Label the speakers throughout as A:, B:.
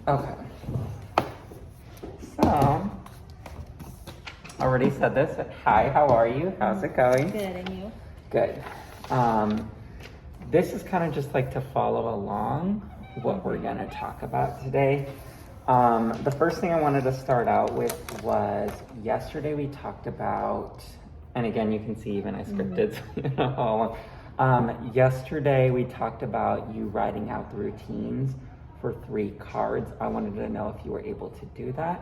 A: Okay. So, already said this. Hi, how are you? How's it going?
B: Good, and you?
A: Good. This is kind of just like to follow along what we're going to talk about today. The first thing I wanted to start out with was yesterday we talked about, and again, you can see even I scripted, so you know all. Yesterday we talked about you writing out the routines for 3 cards. I wanted to know if you were able to do that.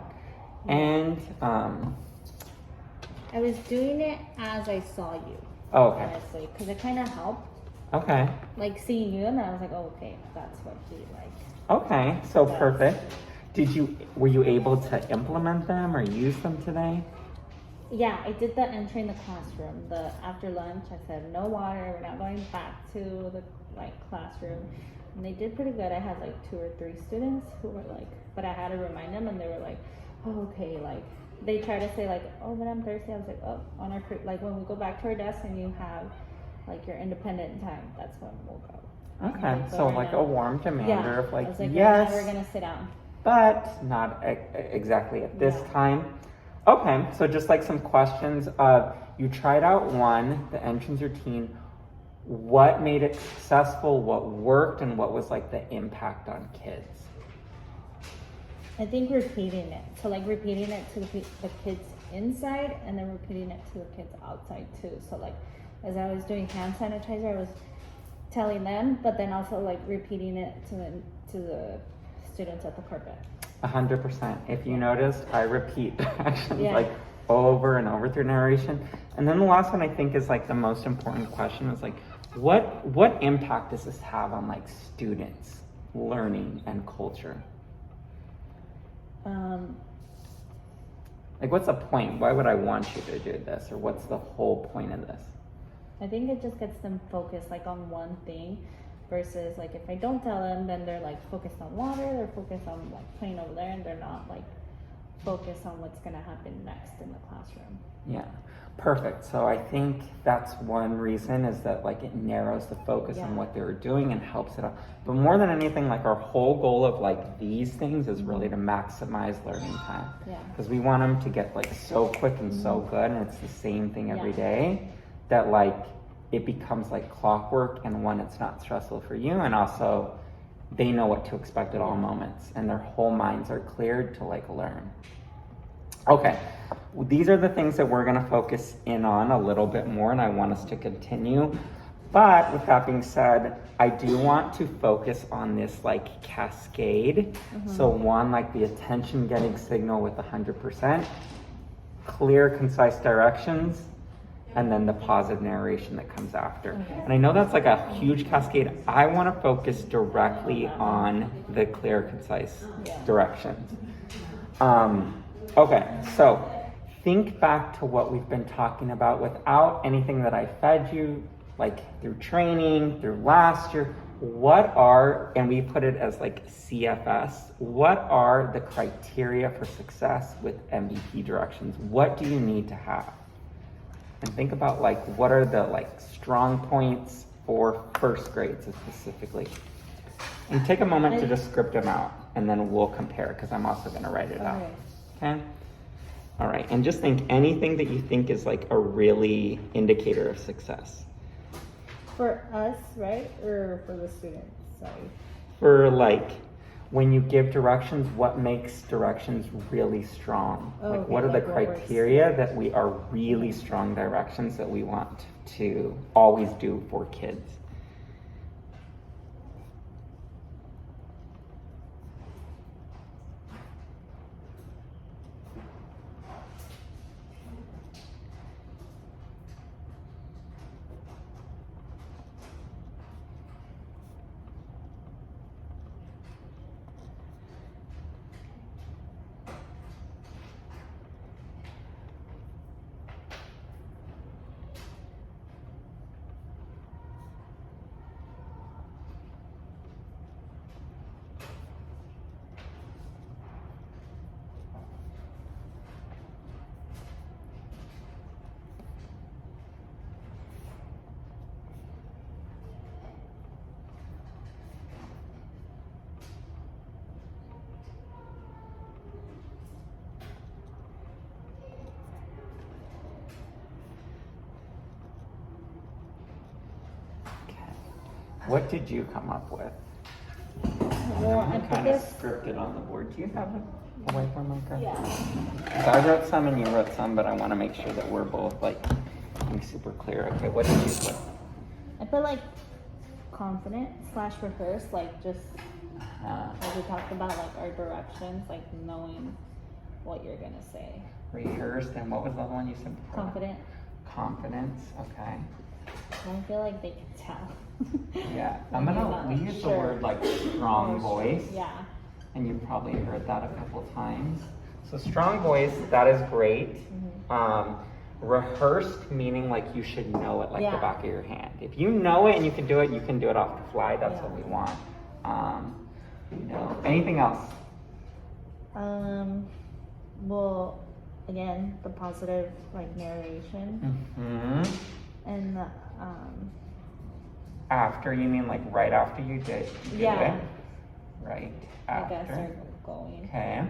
A: And
B: I was doing it as I saw you.
A: Oh, okay.
B: Honestly, because it kind of helped.
A: Okay.
B: Like seeing you, and I was like, oh, okay, that's what he liked.
A: Okay, so perfect. Were you able to implement them or use them today?
B: Yeah, I did the entering the classroom. After lunch, I said no water. We're not going back to the classroom, and they did pretty good. I had 2 or 3 students who were but I had to remind them, and they were like, oh, okay, they try to say oh, but I'm thirsty. I was like, oh, on our when we go back to our desk and you have your independent time, that's when we'll go.
A: Okay, so a warm demander of
B: I was
A: yes,
B: we're gonna sit down,
A: but not exactly at this time. Okay, so just some questions. You tried out one, the entrance routine. What made it successful? What worked, and what was the impact on kids?
B: I think repeating it. So repeating it to the kids inside, and then repeating it to the kids outside too. So as I was doing hand sanitizer, I was telling them, but then also repeating it to the students at the carpet.
A: 100%. If you noticed, I repeat actions over and over through narration. And then the last one I think is the most important question is what impact does this have on students learning and culture? What's the point? Why would I want you to do this? Or what's the whole point of this?
B: I think it just gets them focused on one thing versus if I don't tell them, then they're focused on water, they're focused on playing over there, and they're not focused on what's going to happen next in the classroom.
A: Yeah, perfect. So I think that's one reason is that it narrows the focus on what they were doing and helps it out. But more than anything, our whole goal of these things is really to maximize learning time.
B: Yeah.
A: Because we want them to get so quick and so good, and it's the same thing every day, that it becomes clockwork, and one, it's not stressful for you, and also they know what to expect at all moments, and their whole minds are cleared to learn. Okay, these are the things that we're going to focus in on a little bit more, and I want us to continue. But with that being said, I do want to focus on this cascade. So one, the attention getting signal with 100%, clear, concise directions, and then the positive narration that comes after. And I know that's a huge cascade. I want to focus directly on the clear, concise directions. Okay, so think back to what we've been talking about without anything that I fed you, through training, through last year. What are, and we put it as CFS, what are the criteria for success with MVP directions? What do you need to have? And think about what are the strong points for first grades specifically. And take a moment to just script them out, and then we'll compare, because I'm also going to write it out. Okay? All right, and just think anything that you think is a really indicator of success.
B: For us, right? Or for the students? Sorry.
A: For when you give directions, what makes directions really strong? What are the criteria that we are really strong directions that we want to always do for kids? What did you come up with?
B: Well, I
A: I'm
B: put
A: kind of
B: this.
A: scripted on the board. Do you have a whiteboard marker?
B: Yeah.
A: So I wrote some and you wrote some, but I want to make sure that we're both like being super clear. Okay, what did you put?
B: I put like confident / rehearse, like just like we talked about, like our directions, like knowing what you're gonna say.
A: Rehearsed, and what was the other one you said before?
B: Confident.
A: Confidence, okay.
B: I feel like they can tell.
A: Yeah, I'm
B: When you're
A: gonna
B: not,
A: use the
B: sure.
A: word like strong voice.
B: Yeah.
A: And you've probably heard that a couple times. So strong voice, that is great. Rehearsed, meaning like you should know it like the
B: Yeah.
A: back of your hand. If you know it and you can do it off the fly. That's what we want. Anything else?
B: Well, again, the positive like narration
A: Mm-hmm.
B: and the
A: After, you mean like right after you did
B: Yeah.
A: it? Right
B: I guess
A: after.
B: they're going.
A: Okay.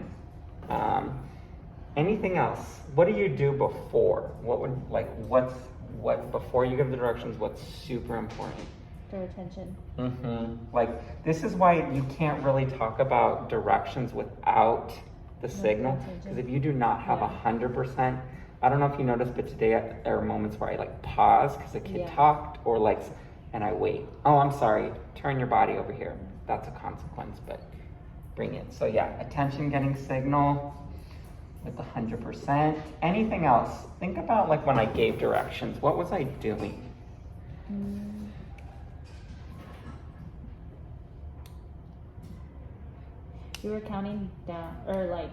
A: Anything else? What do you do before? What before you give the directions, what's super important?
B: Their attention.
A: Like, this is why you can't really talk about directions without the signal.
B: attention.
A: Because if you do not have
B: Yeah.
A: 100%, I don't know if you noticed, but today there are moments where I like pause because a kid
B: Yeah.
A: talked, or like, and I wait. Oh, I'm sorry. Turn your body over here. That's a consequence, but bring it. So yeah, attention getting signal with 100%. Anything else? Think about like when I gave directions. What was I doing?
B: You were counting down, or like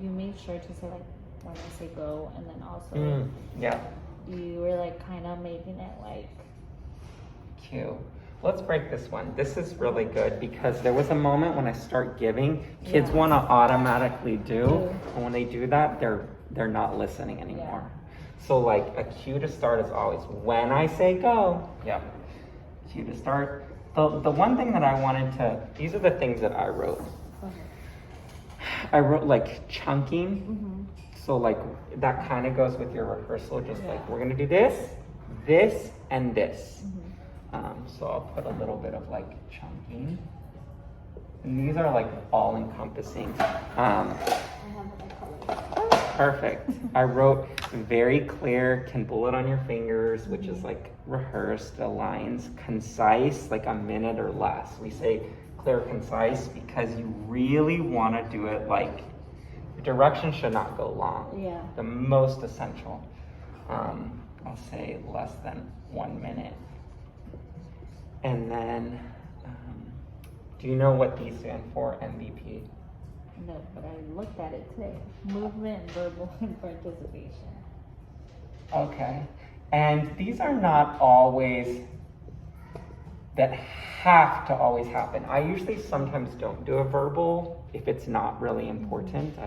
B: you made sure to say like when I say go, and then also
A: Yeah.
B: you were like kind of making it like
A: Cue. Let's break this one. This is really good because there was a moment when I start giving, kids
B: Yeah.
A: want to automatically do,
B: Do.
A: and when they do that, they're not listening anymore. So like a cue to start is always when I say go. Yep. Cue to start. The one thing that I wanted to, these are the things that I wrote. I wrote like chunking. So like that kind of goes with your rehearsal, just like
B: Yeah.
A: we're gonna do this, this, and this. So I'll put a little bit of like chunking. And these are like all encompassing. Perfect. I wrote very clear, can bullet on your fingers, which is like rehearsed, the lines, concise, like a minute or less. We say clear, concise because you really want to do it like, your direction should not go long.
B: Yeah.
A: The most essential. I'll say less than 1 minute. And then, do you know what these stand for, MVP?
B: no, but I looked at it today. Movement, verbal, and participation.
A: Okay. And these are not always that have to always happen. I usually sometimes don't do a verbal if it's not really important.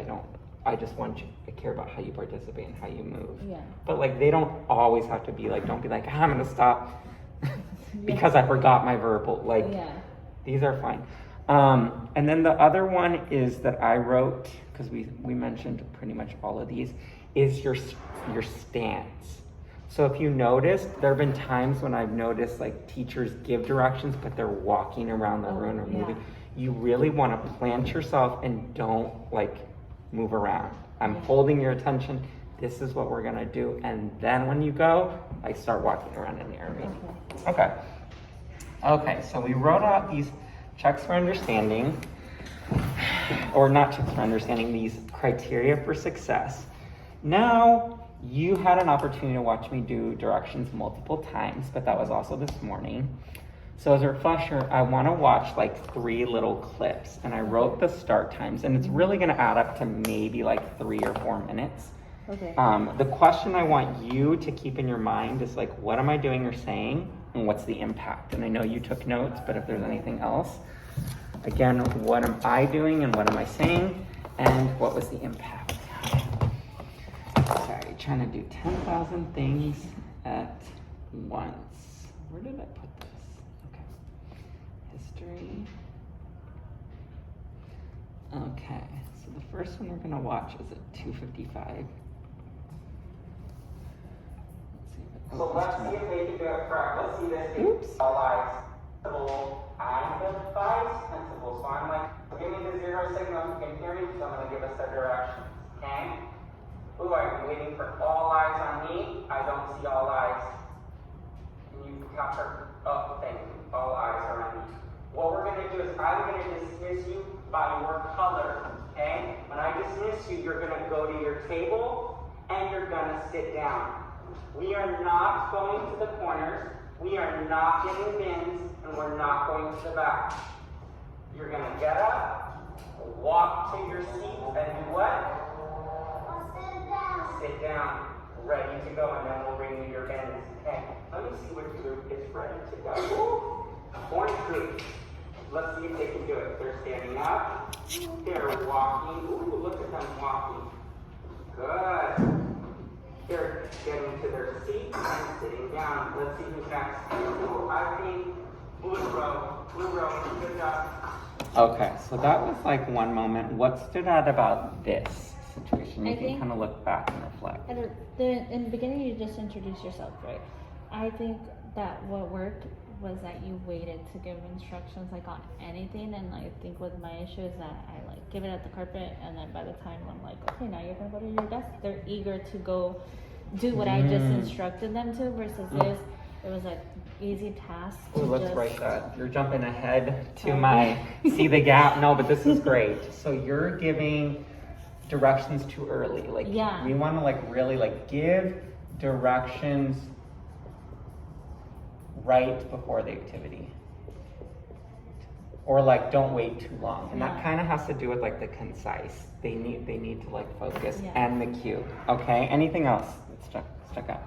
A: I just want you to care about how you participate and how you move.
B: Yeah.
A: But like they don't always have to be like, don't be like, I'm gonna stop because I forgot my verbal. Like
B: Yeah.
A: these are fine. And then the other one is that I wrote, because we mentioned pretty much all of these, is your stance. So if you noticed, there have been times when I've noticed like teachers give directions, but they're walking around the room or moving. You really want to plant yourself and don't like move around. I'm holding your attention. This is what we're gonna do. And then when you go, I start walking around in the area. Okay. Okay, so we wrote out these checks for understanding, or not checks for understanding, these criteria for success. Now, you had an opportunity to watch me do directions multiple times, but that was also this morning. So as a refresher, I want to watch like 3 little clips, and I wrote the start times, and it's really going to add up to maybe like 3 or 4 minutes.
B: Okay.
A: The question I want you to keep in your mind is like, what am I doing or saying, and what's the impact? And I know you took notes, but if there's anything else, again, what am I doing and what am I saying, and what was the impact? Sorry, trying to do 10,000 things at once. Where did I put this? Okay. History. Okay, so the first one we're gonna watch is at 2:55. So let's see if they can do it correct. Let's see this. Oops. All eyes. I'm the vice principal, so I'm like, give me the 0 signal, you can hear me, so I'm gonna give us the directions, okay? Ooh, I'm waiting for all eyes on me. I don't see all eyes. Can you capture? Oh, thank you. All eyes are on me. What we're gonna do is I'm gonna dismiss you by your color, okay? When I dismiss you, you're gonna go to your table and you're gonna sit down. We are not going to the corners. We are not getting bins, and we're not going to the back. You're gonna get up, walk to your seat, and do what? Sit down, ready to go, and then we'll bring you your bins. Okay, let me see which group is ready to go. Orange group. Let's see if they can do it. They're standing up. They're walking. Ooh, look at them walking. Good. They're getting to their seats and sitting down. Let's see who's next. Ooh, I think blue row. Blue row. Good job. Okay, so that was like one moment. What stood out about this situation? You can kind of look back and reflect.
B: In the beginning, you just introduced yourself, right? I think that what worked was that you waited to give instructions like on anything, and I think with my issue is that I like give it at the carpet, and then by the time I'm like, okay, now you're gonna go to your desk, they're eager to go do what I just instructed them to. Versus this, it was like easy task.
A: Ooh, let's write that. You're jumping ahead to my see the gap. No, but this is great. So you're giving directions too early. Like we want to like really like give directions right before the activity. Or like don't wait too long. And that kind of has to do with like the concise. They need to like focus and the cue. Okay? Anything else that stuck out?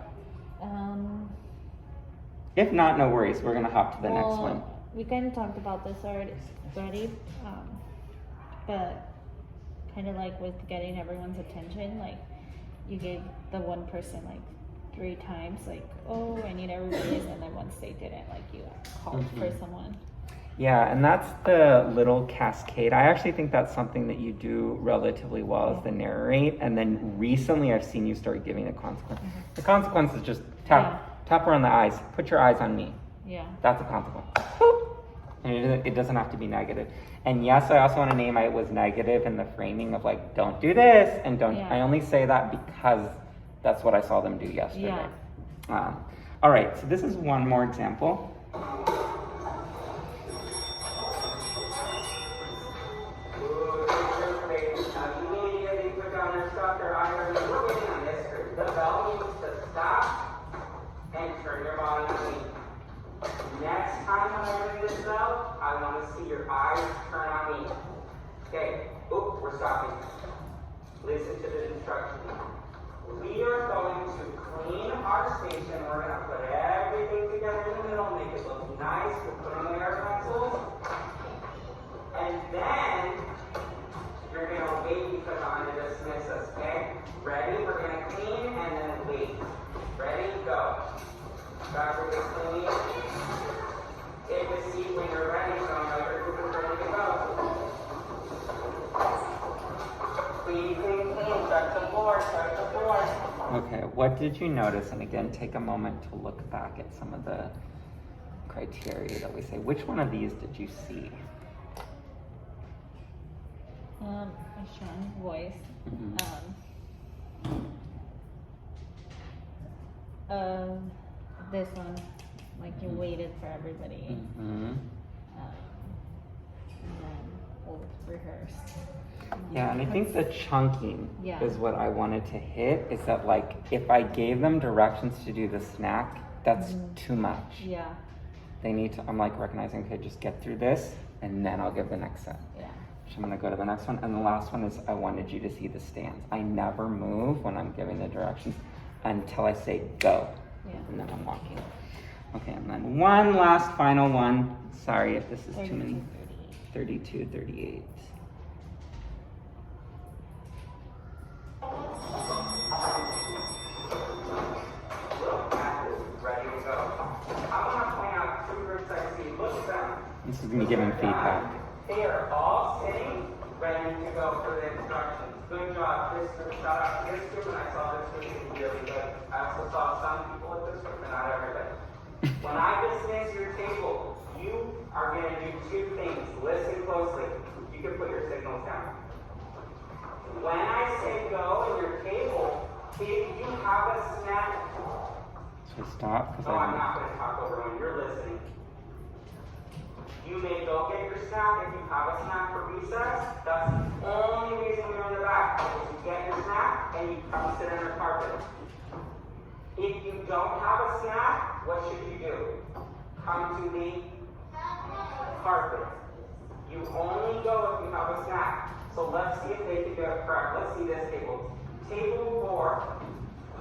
A: If not, no worries. We're gonna hop to the next one.
B: We kind of talked about this already, but kind of like with getting everyone's attention, like you gave the one person like 3 times, like, oh, I need everybody's, and then once they didn't, like you called for someone. Yeah, and that's the little cascade. I actually think that's something that you do relatively well as the narrate, and then recently I've seen you start giving a consequence. The consequence is just tap her on the eyes, put your eyes on me. Yeah. That's a consequence. And it doesn't have to be negative. And yes, I also want to name it was negative in the framing of like, don't do this, and don't, I only say that because that's what I saw them do yesterday. All right, so this is one more example. The bell needs to stop and turn your body to me. Next time when I ring this bell, I want to see your eyes turn on me. Okay, we're stopping. Listen to the instruction. We are going to clean our station. We're going to put everything together in the middle, make it look nice. We're putting away our pencils. And then you're going to wait because I'm going to dismiss us, okay? Ready? We're going to clean and then wait. Ready? Go. Back with the clean. Take a seat when you're ready, so I know your group is ready to go. Clean, clean, clean. Touch the floor, touch the floor. Okay, what did you notice? And again, take a moment to look back at some of the criteria that we say. Which one of these did you see? A strong voice. This one, like you waited for everybody. And then we'll rehearse.
A: Yeah, and I think the chunking is what I wanted to hit, is that like, if I gave them directions to do the snack, that's too much. Yeah. They need to, I'm like recognizing, okay, just get through this, and then I'll give the next set. Yeah. So I'm gonna go to the next one, and the last one is I wanted you to see the stands. I never move when I'm giving the directions until I say go, and then I'm walking. Okay, and then one last final one. Sorry if this is too many. 32, 38. Ready to go. I want to point out 2 groups I see. Look at them. This is me giving feedback. They are all sitting, ready to go for the instructions. Good job. This group, shout out to this group, and I saw this group is really good. I also saw some people at this group, but not everybody. When I dismiss your table, you two things. Listen closely. You can put your signals down. When I say go in your table, if you have a snack. So stop. No, I'm not going to talk over when you're listening. You may go get your snack if you have a snack for recess. That's the only reason you're in the back. Is you get your snack and you come sit on the carpet. If you don't have a snack, what should you do? Come to the carpet. You only go if you have a snack. So let's see if they can do it correct. Let's see this table. Table 4.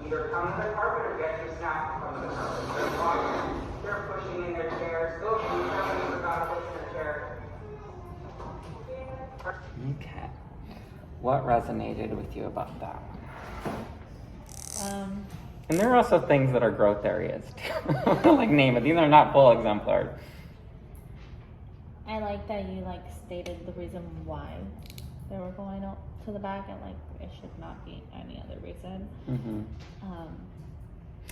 A: Either come to the carpet or get your snack from the carpet. They're walking. They're pushing in their chairs. Oh, somebody forgot to push in their chair. Okay. What resonated with you about that? And there are also things that are growth areas too. Like name it. These are not full exemplars.
B: I like that you like stated the reason why they were going up to the back, and like it should not be any other reason.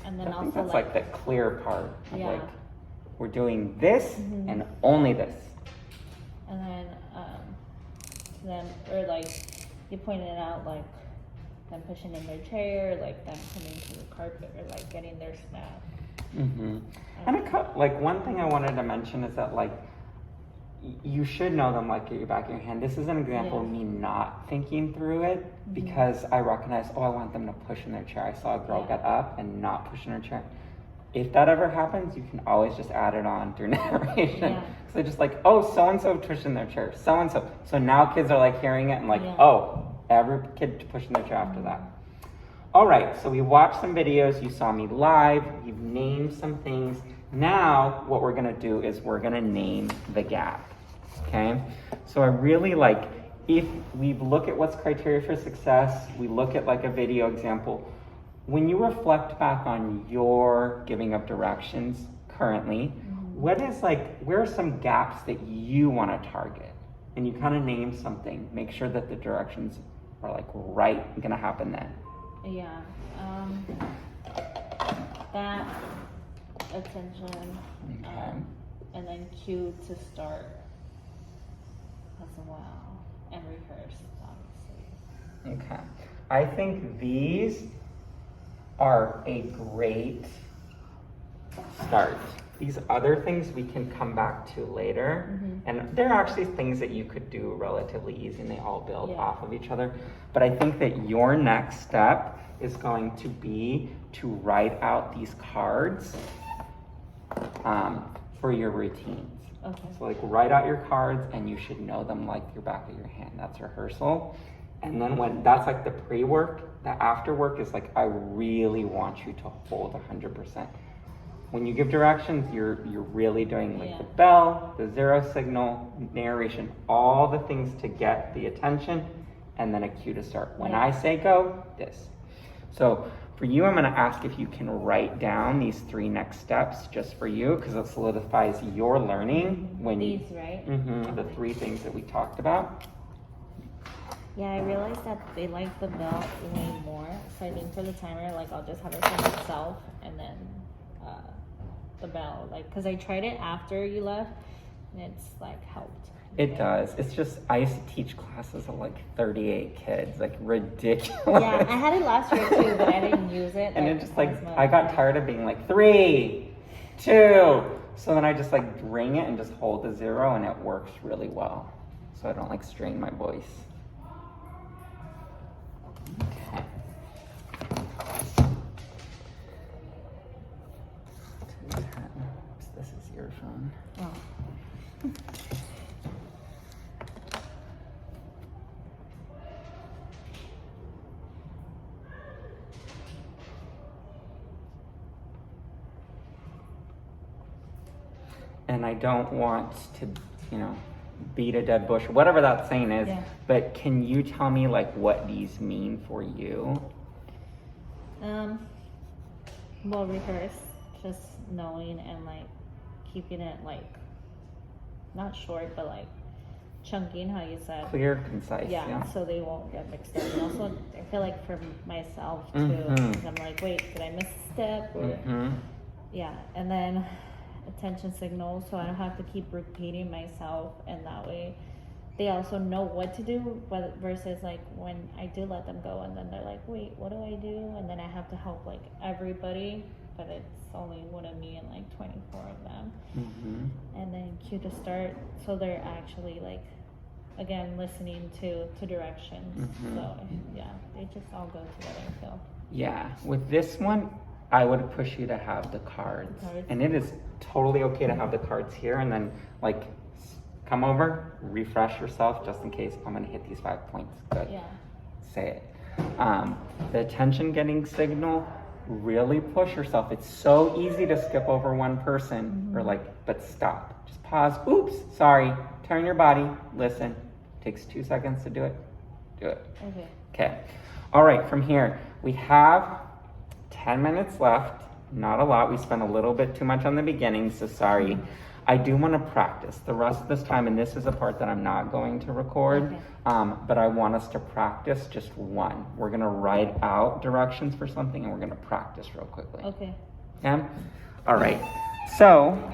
B: And then
A: I think
B: also
A: that's like the clear part. Of
B: yeah.
A: Like we're doing this and only this.
B: And then or like you pointed out like them pushing in their chair, like them coming to the carpet, or like getting their snack. And like one thing I wanted to mention is that like you should know them like at your back of your hand. This is an example of me not thinking through it because I recognize, I want them to push in their chair. I saw a girl get up and not push in her chair. If that ever happens, you can always just add it on through narration. Yeah. So they're just like, so-and-so pushed in their chair, so-and-so. So now kids are like hearing it and like, every kid pushing their chair after that. All right, so we watched some videos. You saw me live. You've named some things. Now, what we're gonna do is we're gonna name the gap, okay? So I really like, if we look at what's criteria for success, we look at like a video example, when you reflect back on your giving of directions currently, what is like, where are some gaps that you wanna target? And you kind of name something, make sure that the directions are like right gonna happen then. Yeah, that attention, and then cue to start as well, and rehearse, obviously.
A: Okay, I think these are a great start. These other things we can come back to later, and they're actually things that you could do relatively easy, and they all build off of each other. But I think that your next step is going to be to write out these cards for your routines. Okay. So like write out your cards, and you should know them like your back of your hand. That's rehearsal. And then when that's like the pre-work, the after work is like, I really want you to hold 100%. When you give directions, you're really doing like the bell, the zero signal, narration, all the things to get the attention, and then a cue to start. When I say go, this. So for you, I'm gonna ask if you can write down these 3 next steps just for you, because it solidifies your learning when
B: these, right?
A: The 3 things that we talked about.
B: Yeah, I realized that they like the bell way more. So I think for the timer, like I'll just have it for myself, and then the bell, like, because I tried it after you left, and it's like helped.
A: It does. It's just, I used to teach classes of like 38 kids, like ridiculous.
B: Yeah, I had it last year too, but I didn't use it.
A: And it just like, I got tired of being like 3, 2. So then I just like ring it and just hold the 0, and it works really well. So I don't like strain my voice. Okay. This is your phone.
B: Oh.
A: And I don't want to, beat a dead bush, whatever that saying is, but can you tell me like what these mean for you?
B: Well, rehearse, just knowing and like keeping it like not short, but like chunking, how you said.
A: Clear, concise. Yeah.
B: So they won't get mixed up. And also, I feel like for myself too, because I'm like, wait, did I miss a step? Or, yeah, and then attention signals, so I don't have to keep repeating myself, and that way they also know what to do. But versus like when I do let them go, and then they're like, wait, what do I do? And then I have to help like everybody, but it's only one of me and like 24 of them. And then cue to start, so they're actually like, again, listening to directions. So yeah, they just all go together, I feel.
A: Yeah, with this one, I would push you to have the cards. And it is totally okay to have the cards here, and then like come over, refresh yourself just in case I'm gonna hit these 5 points. Good.
B: Yeah.
A: Say it. The attention getting signal, really push yourself. It's so easy to skip over one person or like, but stop. Just pause. Oops, sorry. Turn your body, listen. Takes 2 seconds to do it. Do it.
B: Okay.
A: Okay. All right, from here, we have 10 minutes left. Not a lot. We spent a little bit too much on the beginning, so sorry. I do want to practice the rest of this time, and this is a part that I'm not going to record, but I want us to practice just one. We're going to write out directions for something, and we're going to practice real quickly.
B: Okay.
A: Yeah? All right. So